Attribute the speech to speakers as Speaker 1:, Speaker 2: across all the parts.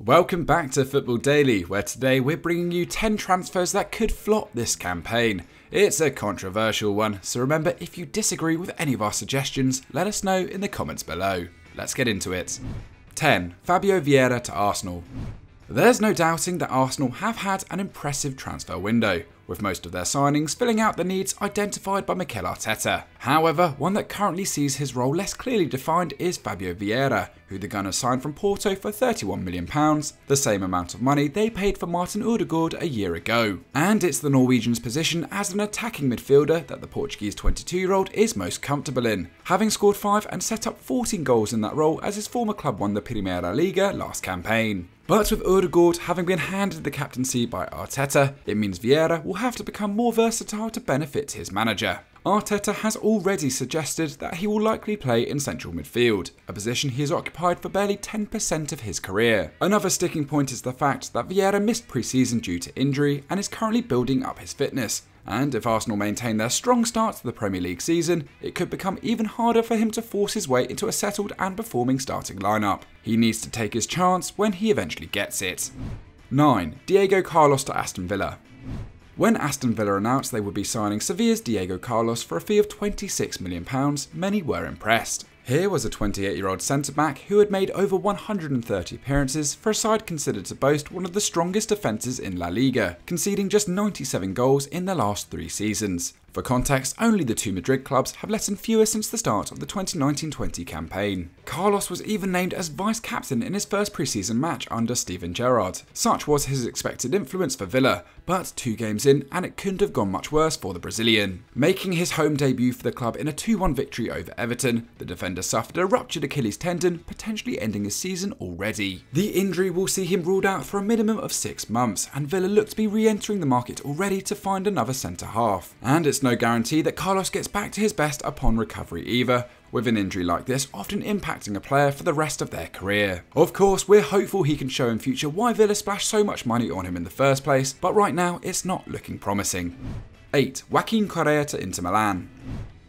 Speaker 1: Welcome back to Football Daily, where today we're bringing you 10 transfers that could flop this campaign. It's a controversial one, so remember, if you disagree with any of our suggestions, let us know in the comments below. Let's get into it. 10. Fabio Vieira to Arsenal. There's no doubting that Arsenal have had an impressive transfer window, with most of their signings filling out the needs identified by Mikel Arteta. However, one that currently sees his role less clearly defined is Fabio Vieira, who the Gunners signed from Porto for £31 million, the same amount of money they paid for Martin Ødegaard a year ago. And it's the Norwegian's position as an attacking midfielder that the Portuguese 22-year-old is most comfortable in, having scored 5 and set up 14 goals in that role as his former club won the Primeira Liga last campaign. But with Ødegaard having been handed the captaincy by Arteta, it means Vieira will have to become more versatile to benefit his manager. Arteta has already suggested that he will likely play in central midfield, a position he has occupied for barely 10% of his career. Another sticking point is the fact that Vieira missed pre-season due to injury and is currently building up his fitness. And if Arsenal maintain their strong start to the Premier League season, it could become even harder for him to force his way into a settled and performing starting lineup. He needs to take his chance when he eventually gets it. 9. Diego Carlos to Aston Villa. When Aston Villa announced they would be signing Sevilla's Diego Carlos for a fee of £26 million, many were impressed. Here was a 28-year-old centre-back who had made over 130 appearances for a side considered to boast one of the strongest defences in La Liga, conceding just 97 goals in their last 3 seasons. For context, only the two Madrid clubs have let in fewer since the start of the 2019-20 campaign. Carlos was even named as vice-captain in his first pre-season match under Steven Gerrard. Such was his expected influence for Villa, but 2 games in and it couldn't have gone much worse for the Brazilian. Making his home debut for the club in a 2-1 victory over Everton, the defender suffered a ruptured Achilles tendon, potentially ending his season already. The injury will see him ruled out for a minimum of 6 months, and Villa look to be re-entering the market already to find another centre-half. And it's no guarantee that Carlos gets back to his best upon recovery either, with an injury like this often impacting a player for the rest of their career. Of course, we're hopeful he can show in future why Villa splashed so much money on him in the first place, but right now it's not looking promising. 8. Joaquin Correa to Inter Milan.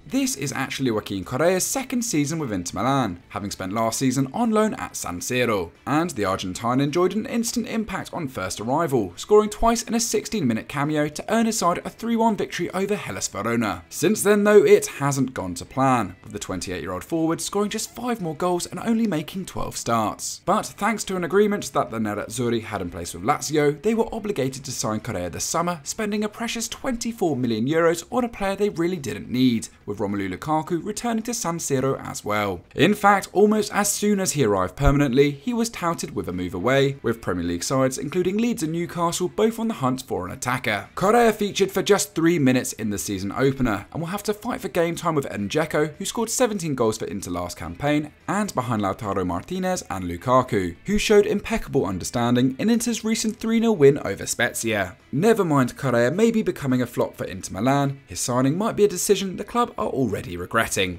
Speaker 1: This is actually Joaquin Correa's second season with Inter Milan, having spent last season on loan at San Siro, and the Argentine enjoyed an instant impact on first arrival, scoring twice in a 16-minute cameo to earn his side a 3-1 victory over Hellas Verona. Since then though, it hasn't gone to plan, with the 28-year-old forward scoring just 5 more goals and only making 12 starts. But thanks to an agreement that the Nerazzurri had in place with Lazio, they were obligated to sign Correa this summer, spending a precious €24 million on a player they really didn't need, with Romelu Lukaku returning to San Siro as well. In fact, almost as soon as he arrived permanently, he was touted with a move away, with Premier League sides including Leeds and Newcastle both on the hunt for an attacker. Correa featured for just 3 minutes in the season opener, and will have to fight for game time with Edin Dzeko, who scored 17 goals for Inter last campaign, and behind Lautaro Martinez and Lukaku, who showed impeccable understanding in Inter's recent 3-0 win over Spezia. Never mind Correa may be becoming a flop for Inter Milan, his signing might be a decision the club are already regretting.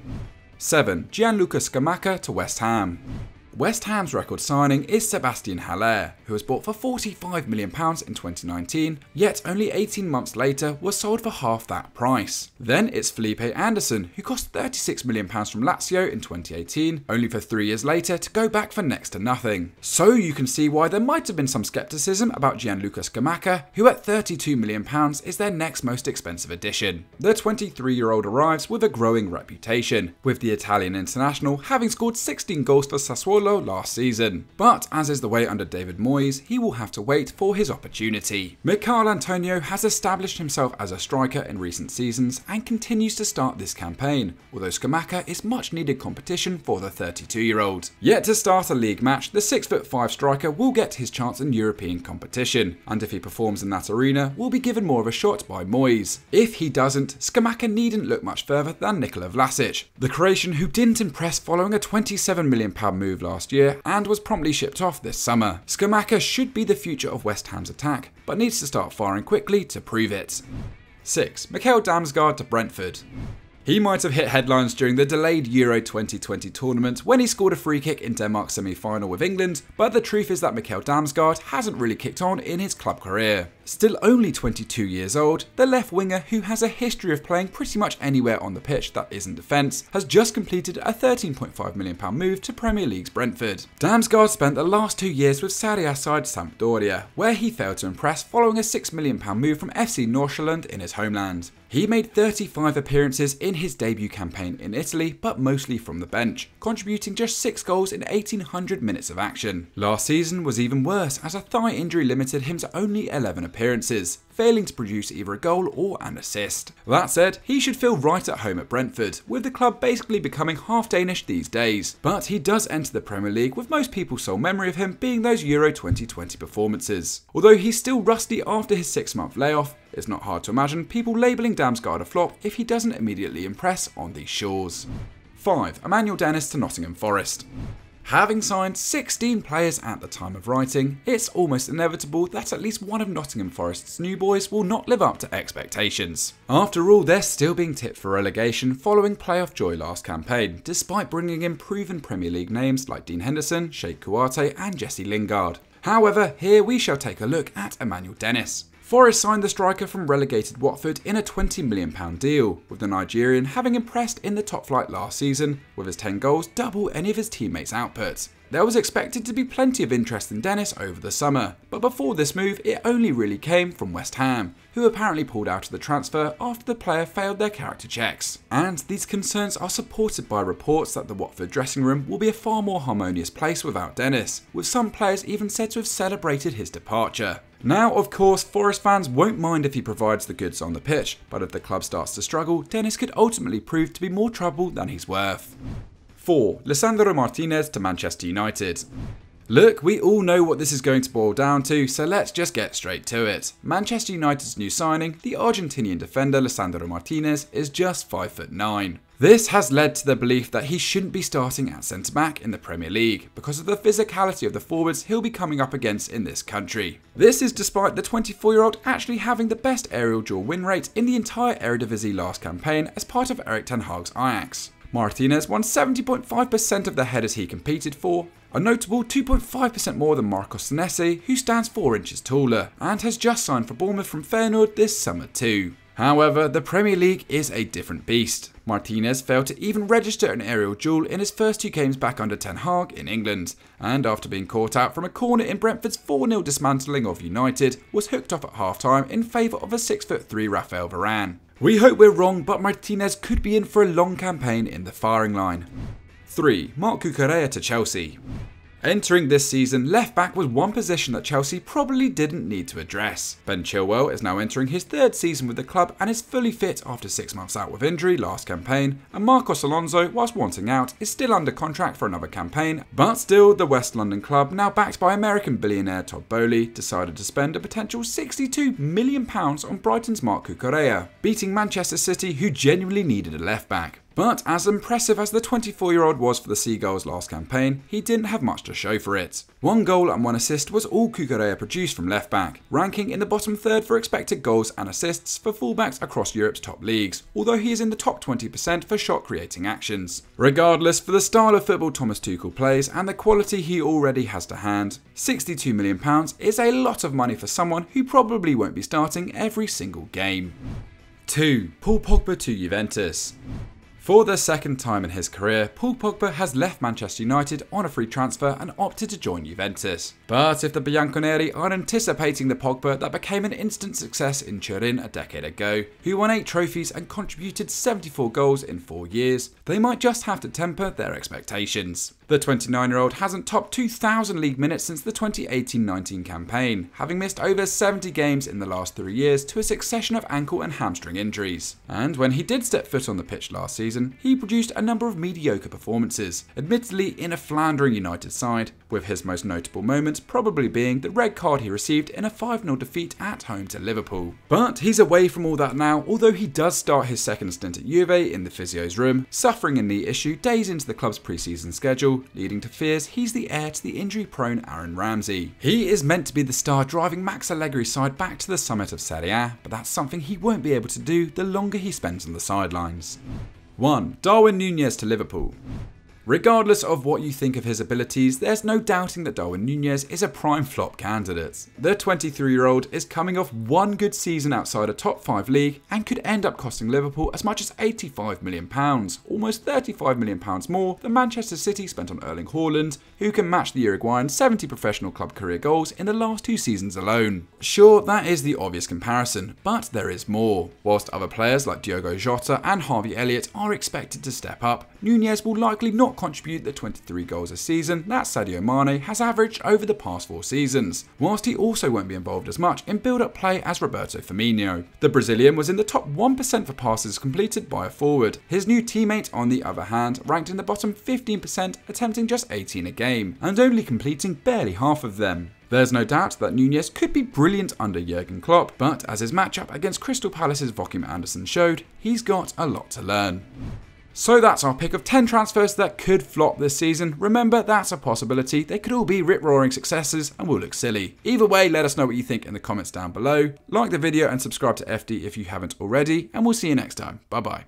Speaker 1: 7. Gianluca Scamacca to West Ham. West Ham's record signing is Sebastian Haller, who was bought for £45 million in 2019, yet only 18 months later was sold for half that price. Then it's Felipe Anderson, who cost £36 million from Lazio in 2018, only for 3 years later to go back for next to nothing. So you can see why there might have been some skepticism about Gianluca Scamacca, who at £32 million is their next most expensive addition. The 23-year-old arrives with a growing reputation, with the Italian international having scored 16 goals for Sassuolo last season. But as is the way under David Moyes, he will have to wait for his opportunity. Michail Antonio has established himself as a striker in recent seasons and continues to start this campaign, although Scamacca is much needed competition for the 32-year-old. Yet to start a league match, the 6'5" striker will get his chance in European competition, and if he performs in that arena, will be given more of a shot by Moyes. If he doesn't, Scamacca needn't look much further than Nikola Vlasic, the Croatian who didn't impress following a £27 million move last year and was promptly shipped off this summer. Scamacca should be the future of West Ham's attack, but needs to start firing quickly to prove it. 6. Mikhail Damsgaard to Brentford. He might have hit headlines during the delayed Euro 2020 tournament when he scored a free kick in Denmark's semi-final with England, but the truth is that Mikkel Damsgaard hasn't really kicked on in his club career. Still only 22 years old, the left winger, who has a history of playing pretty much anywhere on the pitch that isn't defence, has just completed a £13.5 million move to Premier League's Brentford. Damsgaard spent the last 2 years with Serie A side Sampdoria, where he failed to impress following a £6 million move from FC Nordsjælland in his homeland. He made 35 appearances in his debut campaign in Italy, but mostly from the bench, contributing just 6 goals in 1800 minutes of action. Last season was even worse, as a thigh injury limited him to only 11 appearances, failing to produce either a goal or an assist. That said, he should feel right at home at Brentford, with the club basically becoming half Danish these days. But he does enter the Premier League with most people's sole memory of him being those Euro 2020 performances. Although he's still rusty after his 6-month layoff, it's not hard to imagine people labelling Damsgaard a flop if he doesn't immediately impress on these shores. 5. Emmanuel Dennis to Nottingham Forest. Having signed 16 players at the time of writing, it's almost inevitable that at least one of Nottingham Forest's new boys will not live up to expectations. After all, they're still being tipped for relegation following playoff joy last campaign, despite bringing in proven Premier League names like Dean Henderson, Sheikh Kouyaté and Jesse Lingard. However, here we shall take a look at Emmanuel Dennis. Forest signed the striker from relegated Watford in a £20 million deal, with the Nigerian having impressed in the top flight last season, with his 10 goals double any of his teammates' output. There was expected to be plenty of interest in Dennis over the summer, but before this move it only really came from West Ham, who apparently pulled out of the transfer after the player failed their character checks. And these concerns are supported by reports that the Watford dressing room will be a far more harmonious place without Dennis, with some players even said to have celebrated his departure. Now, of course, Forest fans won't mind if he provides the goods on the pitch, but if the club starts to struggle, Dennis could ultimately prove to be more trouble than he's worth. 4. Lisandro Martinez to Manchester United. Look, we all know what this is going to boil down to, so let's just get straight to it. Manchester United's new signing, the Argentinian defender Lisandro Martinez, is just 5'9". This has led to the belief that he shouldn't be starting at centre-back in the Premier League because of the physicality of the forwards he'll be coming up against in this country. This is despite the 24-year-old actually having the best aerial duel win rate in the entire Eredivisie last campaign as part of Erik ten Hag's Ajax. Martinez won 70.5% of the headers he competed for, a notable 2.5% more than Marcos Senesi, who stands 4 inches taller, and has just signed for Bournemouth from Feyenoord this summer too. However, the Premier League is a different beast. Martinez failed to even register an aerial duel in his first 2 games back under Ten Hag in England, and after being caught out from a corner in Brentford's 4-0 dismantling of United, was hooked off at half-time in favour of a 6'3" Raphael Varane. We hope we're wrong, but Martinez could be in for a long campaign in the firing line. 3. Marc Cucurella to Chelsea. Entering this season, left-back was one position that Chelsea probably didn't need to address. Ben Chilwell is now entering his 3rd season with the club and is fully fit after 6 months out with injury last campaign, and Marcos Alonso, whilst wanting out, is still under contract for another campaign, but still the West London club, now backed by American billionaire Todd Boehly, decided to spend a potential £62 million on Brighton's Marc Cucurella, beating Manchester City, who genuinely needed a left-back. But as impressive as the 24-year-old was for the Seagulls last campaign, he didn't have much to show for it. 1 goal and 1 assist was all Cucurella produced from left-back, ranking in the bottom 3rd for expected goals and assists for fullbacks across Europe's top leagues, although he is in the top 20% for shot-creating actions. Regardless, for the style of football Thomas Tuchel plays and the quality he already has to hand, £62 million is a lot of money for someone who probably won't be starting every single game. 2. Paul Pogba to Juventus. For the 2nd time in his career, Paul Pogba has left Manchester United on a free transfer and opted to join Juventus. But if the Bianconeri are anticipating the Pogba that became an instant success in Turin a decade ago, who won 8 trophies and contributed 74 goals in 4 years, they might just have to temper their expectations. The 29-year-old hasn't topped 2,000 league minutes since the 2018-19 campaign, having missed over 70 games in the last 3 years to a succession of ankle and hamstring injuries. And when he did step foot on the pitch last season, season, he produced a number of mediocre performances, admittedly in a floundering United side, with his most notable moments probably being the red card he received in a 5-0 defeat at home to Liverpool. But he's away from all that now, although he does start his second stint at Juve in the physio's room, suffering a knee issue days into the club's pre-season schedule, leading to fears he's the heir to the injury-prone Aaron Ramsey. He is meant to be the star driving Max Allegri's side back to the summit of Serie A, but that's something he won't be able to do the longer he spends on the sidelines. 1. Darwin Núñez to Liverpool. Regardless of what you think of his abilities, there's no doubting that Darwin Núñez is a prime flop candidate. The 23-year-old is coming off one good season outside a top 5 league and could end up costing Liverpool as much as £85 million, almost £35 million more than Manchester City spent on Erling Haaland, who can match the Uruguayan 70 professional club career goals in the last 2 seasons alone. Sure, that is the obvious comparison, but there is more. Whilst other players like Diogo Jota and Harvey Elliott are expected to step up, Núñez will likely not contribute the 23 goals a season that Sadio Mane has averaged over the past 4 seasons, whilst he also won't be involved as much in build-up play as Roberto Firmino. The Brazilian was in the top 1% for passes completed by a forward. His new teammate, on the other hand, ranked in the bottom 15%, attempting just 18 a game, and only completing barely half of them. There's no doubt that Núñez could be brilliant under Jurgen Klopp, but as his matchup against Crystal Palace's Joachim Andersen showed, he's got a lot to learn. So that's our pick of 10 transfers that could flop this season. Remember, that's a possibility. They could all be rip-roaring successes and will look silly. Either way, let us know what you think in the comments down below. Like the video and subscribe to FD if you haven't already, and we'll see you next time. Bye bye.